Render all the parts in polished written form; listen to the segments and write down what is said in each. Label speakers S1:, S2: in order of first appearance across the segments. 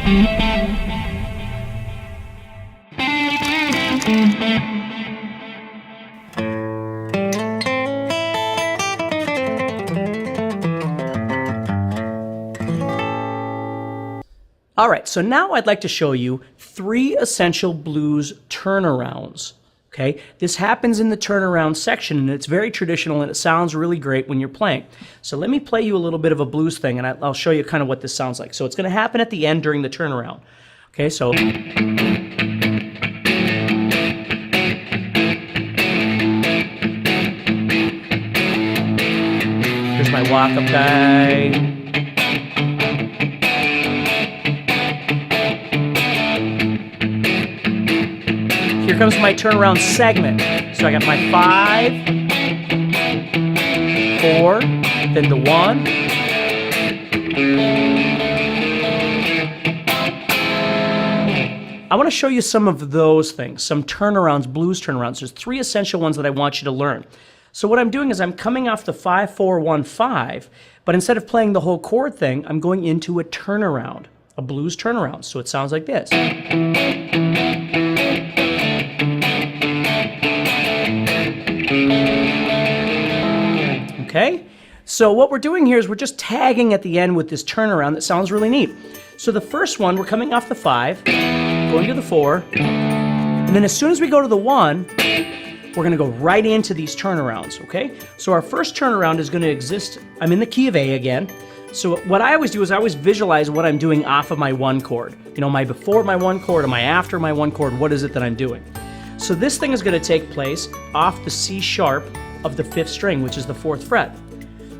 S1: All right, so now I'd like to show you 3 essential blues turnarounds. Okay, this happens in the turnaround section, and it's very traditional, and it sounds really great when you're playing. So let me play you a little bit of a blues thing, and I'll show you kind of what this sounds like. So it's going to happen at the end during the turnaround. Okay, so here's my walk-up guy. Here comes my turnaround segment. So I got my 5, 4, then the 1. I want to show you some of those things, some turnarounds, blues turnarounds. There's 3 essential ones that I want you to learn. So what I'm doing is I'm coming off the 5, 4, 1, 5, but instead of playing the whole chord thing, I'm going into a turnaround, a blues turnaround. So it sounds like this. Okay, so what we're doing here is we're just tagging at the end with this turnaround that sounds really neat. So the first one, we're coming off the 5, going to the 4, and then as soon as we go to the 1, we're going to go right into these turnarounds, okay? So our first turnaround is going to exist, I'm in the key of A again. So what I always do is I always visualize what I'm doing off of my 1 chord. You know, my before my 1 chord, or my after my 1 chord, what is it that I'm doing? So this thing is going to take place off the C sharp of the 5th string, which is the 4th fret.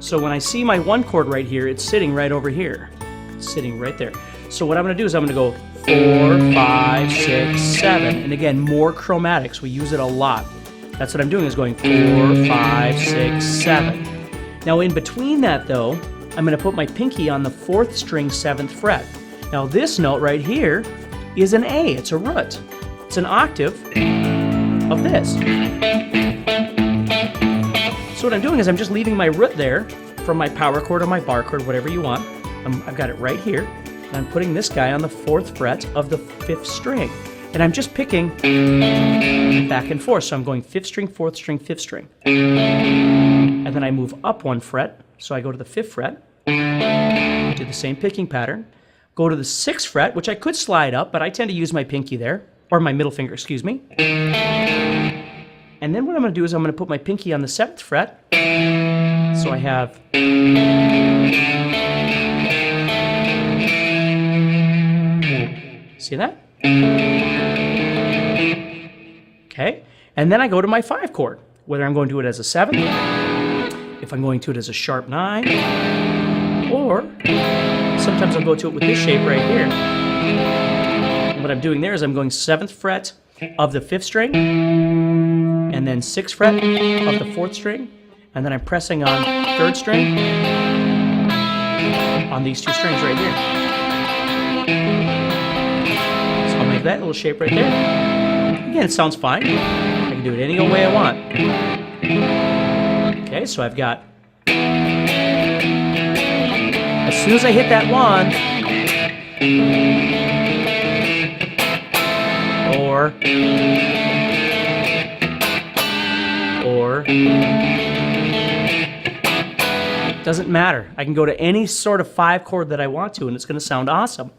S1: So when I see my 1 chord right here, it's sitting right over here. It's sitting right there. So what I'm going to do is I'm going to go 4, 5, 6, 7. And again, more chromatics. We use it a lot. That's what I'm doing, is going 4, 5, 6, 7. Now in between that though, I'm going to put my pinky on the 4th string 7th fret. Now this note right here is an A. It's a root. It's an octave of this. So what I'm doing is I'm just leaving my root there from my power chord or my bar chord, whatever you want. I've got it right here, and I'm putting this guy on the 4th fret of the 5th string. And I'm just picking back and forth. So I'm going 5th string, 4th string, 5th string. And then I move up 1 fret, so I go to the 5th fret, do the same picking pattern, go to the 6th fret, which I could slide up, but I tend to use my pinky there, or my middle finger, excuse me. And then what I'm going to do is I'm going to put my pinky on the 7th fret. So I have... See that? Okay. And then I go to my 5 chord, whether I'm going to do it as a 7th, if I'm going to it as a sharp 9, or sometimes I'll go to it with this shape right here. And what I'm doing there is I'm going 7th fret of the 5th string, and then 6th fret of the 4th string, and then I'm pressing on 3rd string on these 2 strings right here. So I'll make that little shape right there. Again, it sounds fine. I can do it any old way I want. Okay, so I've got, as soon as I hit that 1, or doesn't matter. I can go to any sort of 5 chord that I want to, and it's going to sound awesome.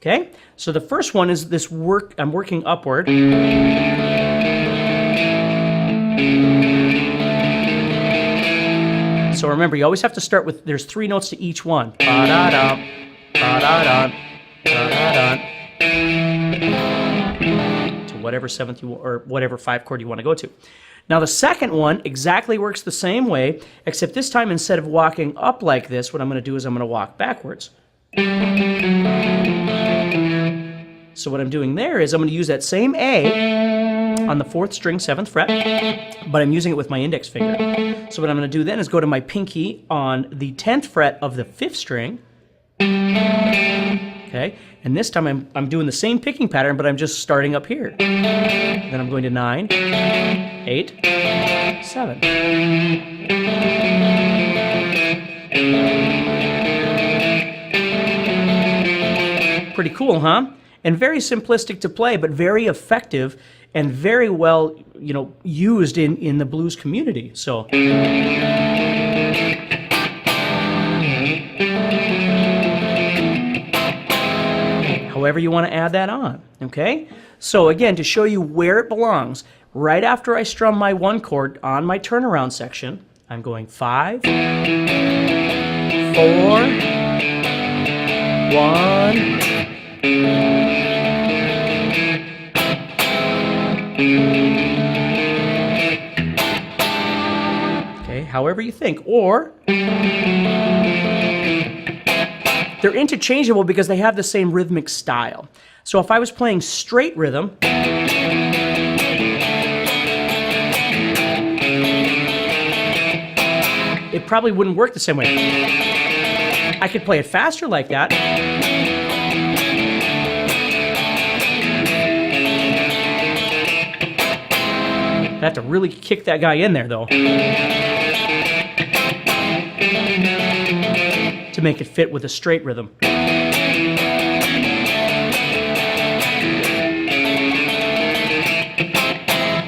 S1: Okay, so the first one is this I'm working upward. So remember, you always have to start with, there's 3 notes to each one. Ba-da-da, ba-da-da, ba-da-da. To whatever 7th or whatever 5 chord you want to go to. Now the second one exactly works the same way, except this time instead of walking up like this, what I'm going to do is I'm going to walk backwards. So what I'm doing there is I'm going to use that same A on the 4th string, 7th fret, but I'm using it with my index finger. So what I'm going to do then is go to my pinky on the 10th fret of the 5th string. Okay, and this time I'm doing the same picking pattern, but I'm just starting up here. Then I'm going to 9, 8, 7. Pretty cool, huh? And very simplistic to play, but very effective and very well, used in the blues community. So however you want to add that on, okay? So again, to show you where it belongs, right after I strum my 1 chord on my turnaround section, I'm going 5, 4, 1. Okay, however you think. Or they're interchangeable because they have the same rhythmic style. So if I was playing straight rhythm, it probably wouldn't work the same way. I could play it faster like that. I have to really kick that guy in there, though, to make it fit with a straight rhythm.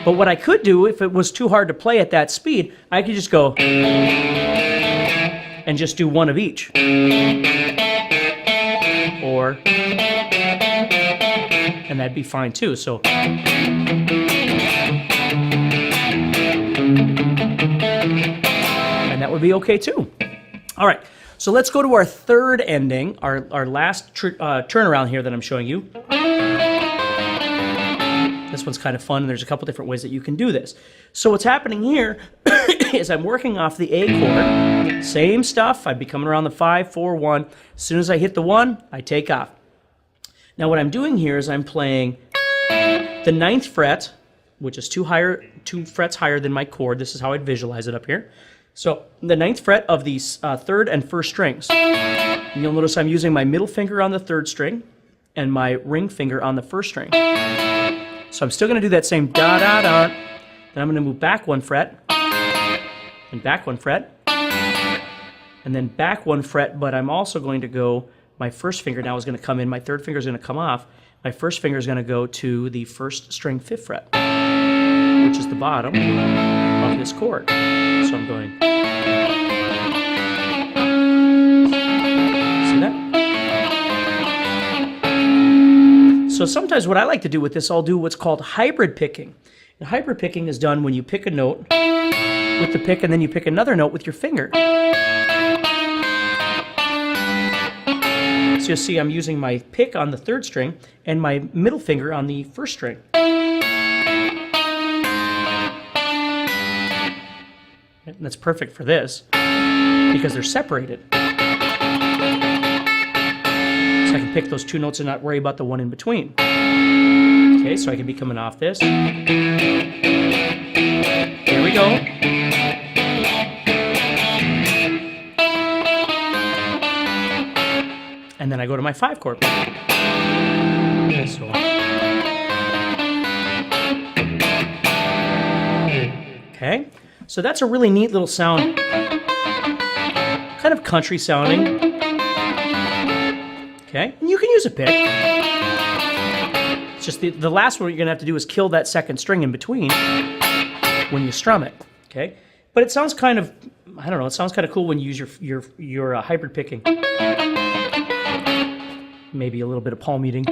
S1: But what I could do, if it was too hard to play at that speed, I could just go and just do one of each. Or, and that'd be fine too. So, and that would be okay too. All right, so let's go to our third ending, our last turnaround here that I'm showing you. This one's kind of fun, and there's a couple different ways that you can do this. So what's happening here is I'm working off the A chord. Same stuff. I'd be coming around the 5, 4, 1. As soon as I hit the 1, I take off. Now what I'm doing here is I'm playing the 9th fret, which is 2 frets higher than my chord. This is how I'd visualize it up here. So the 9th fret of the 3rd and 1st strings. And you'll notice I'm using my middle finger on the 3rd string and my ring finger on the 1st string. So I'm still going to do that same da-da-da. Then I'm going to move back 1 fret, and back 1 fret, and then back 1 fret, but I'm also going to go, my 1st finger now is going to come in, my 3rd finger is going to come off, my 1st finger is going to go to the 1st string 5th fret, which is the bottom of this chord. So I'm going, see that? So sometimes what I like to do with this, I'll do what's called hybrid picking. And hybrid picking is done when you pick a note with the pick and then you pick another note with your finger. So you'll see I'm using my pick on the 3rd string and my middle finger on the 1st string. And that's perfect for this because they're separated. So I can pick those 2 notes and not worry about the one in between. Okay, so I can be coming off this. Here we go. And then I go to my 5 chord. Okay, so that's a really neat little sound. Kind of country sounding. Okay, and you can use a pick. It's just the last one you're gonna have to do is kill that 2nd string in between when you strum it. Okay, but it sounds kind of, I don't know, it sounds kind of cool when you use your hybrid picking. Maybe a little bit of palm muting.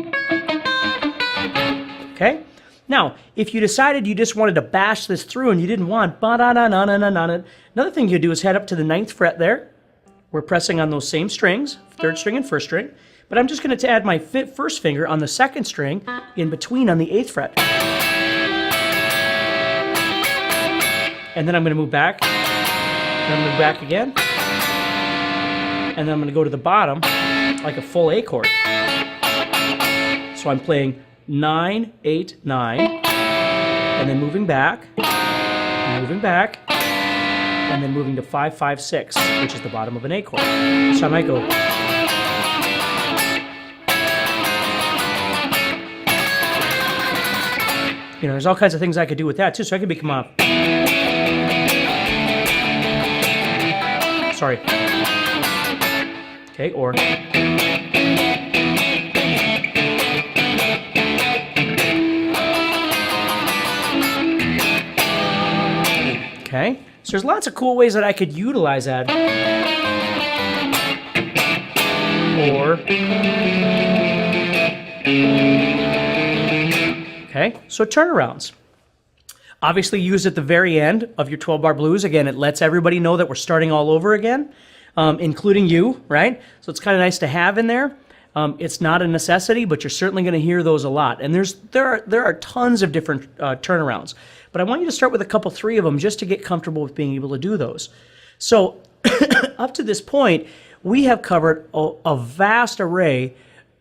S1: Okay, now if you decided you just wanted to bash this through and you didn't want ba-da-da-na-na-na-na, another thing you do is head up to the 9th fret there. We're pressing on those same strings, 3rd string and 1st string. But I'm just going to add my 1st finger on the 2nd string in between on the 8th fret. And then I'm going to move back. And I'm going to move back again. And then I'm going to go to the bottom like a full A chord. So I'm playing 9, 8, 9. And then moving back. And then moving to 5, 5, 6, which is the bottom of an A chord. So I might go. You know, there's all kinds of things I could do with that too. So I could become off. Sorry. Okay, or. Okay, so there's lots of cool ways that I could utilize that. Or, okay, so turnarounds. Obviously used at the very end of your 12-bar blues. Again, it lets everybody know that we're starting all over again, including you, right? So it's kind of nice to have in there. It's not a necessity, but you're certainly going to hear those a lot. And there are tons of different turnarounds. But I want you to start with a couple, 3 of them, just to get comfortable with being able to do those. So up to this point, we have covered a vast array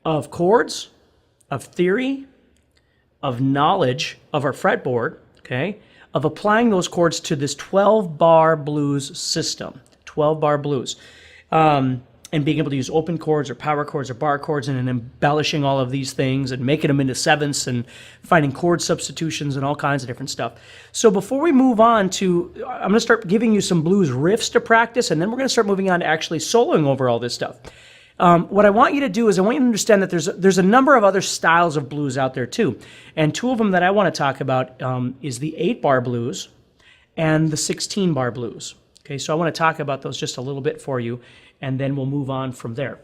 S1: of chords, of theory, of knowledge of our fretboard, okay, of applying those chords to this 12-bar blues system, 12-bar blues. And being able to use open chords or power chords or bar chords and then embellishing all of these things and making them into sevenths and finding chord substitutions and all kinds of different stuff. So before we move on to, I'm going to start giving you some blues riffs to practice, and then we're going to start moving on to actually soloing over all this stuff. What I want you to do is I want you to understand that there's a number of other styles of blues out there too. And 2 of them that I want to talk about is the 8-bar blues and the 16-bar blues. Okay, so I want to talk about those just a little bit for you, and then we'll move on from there.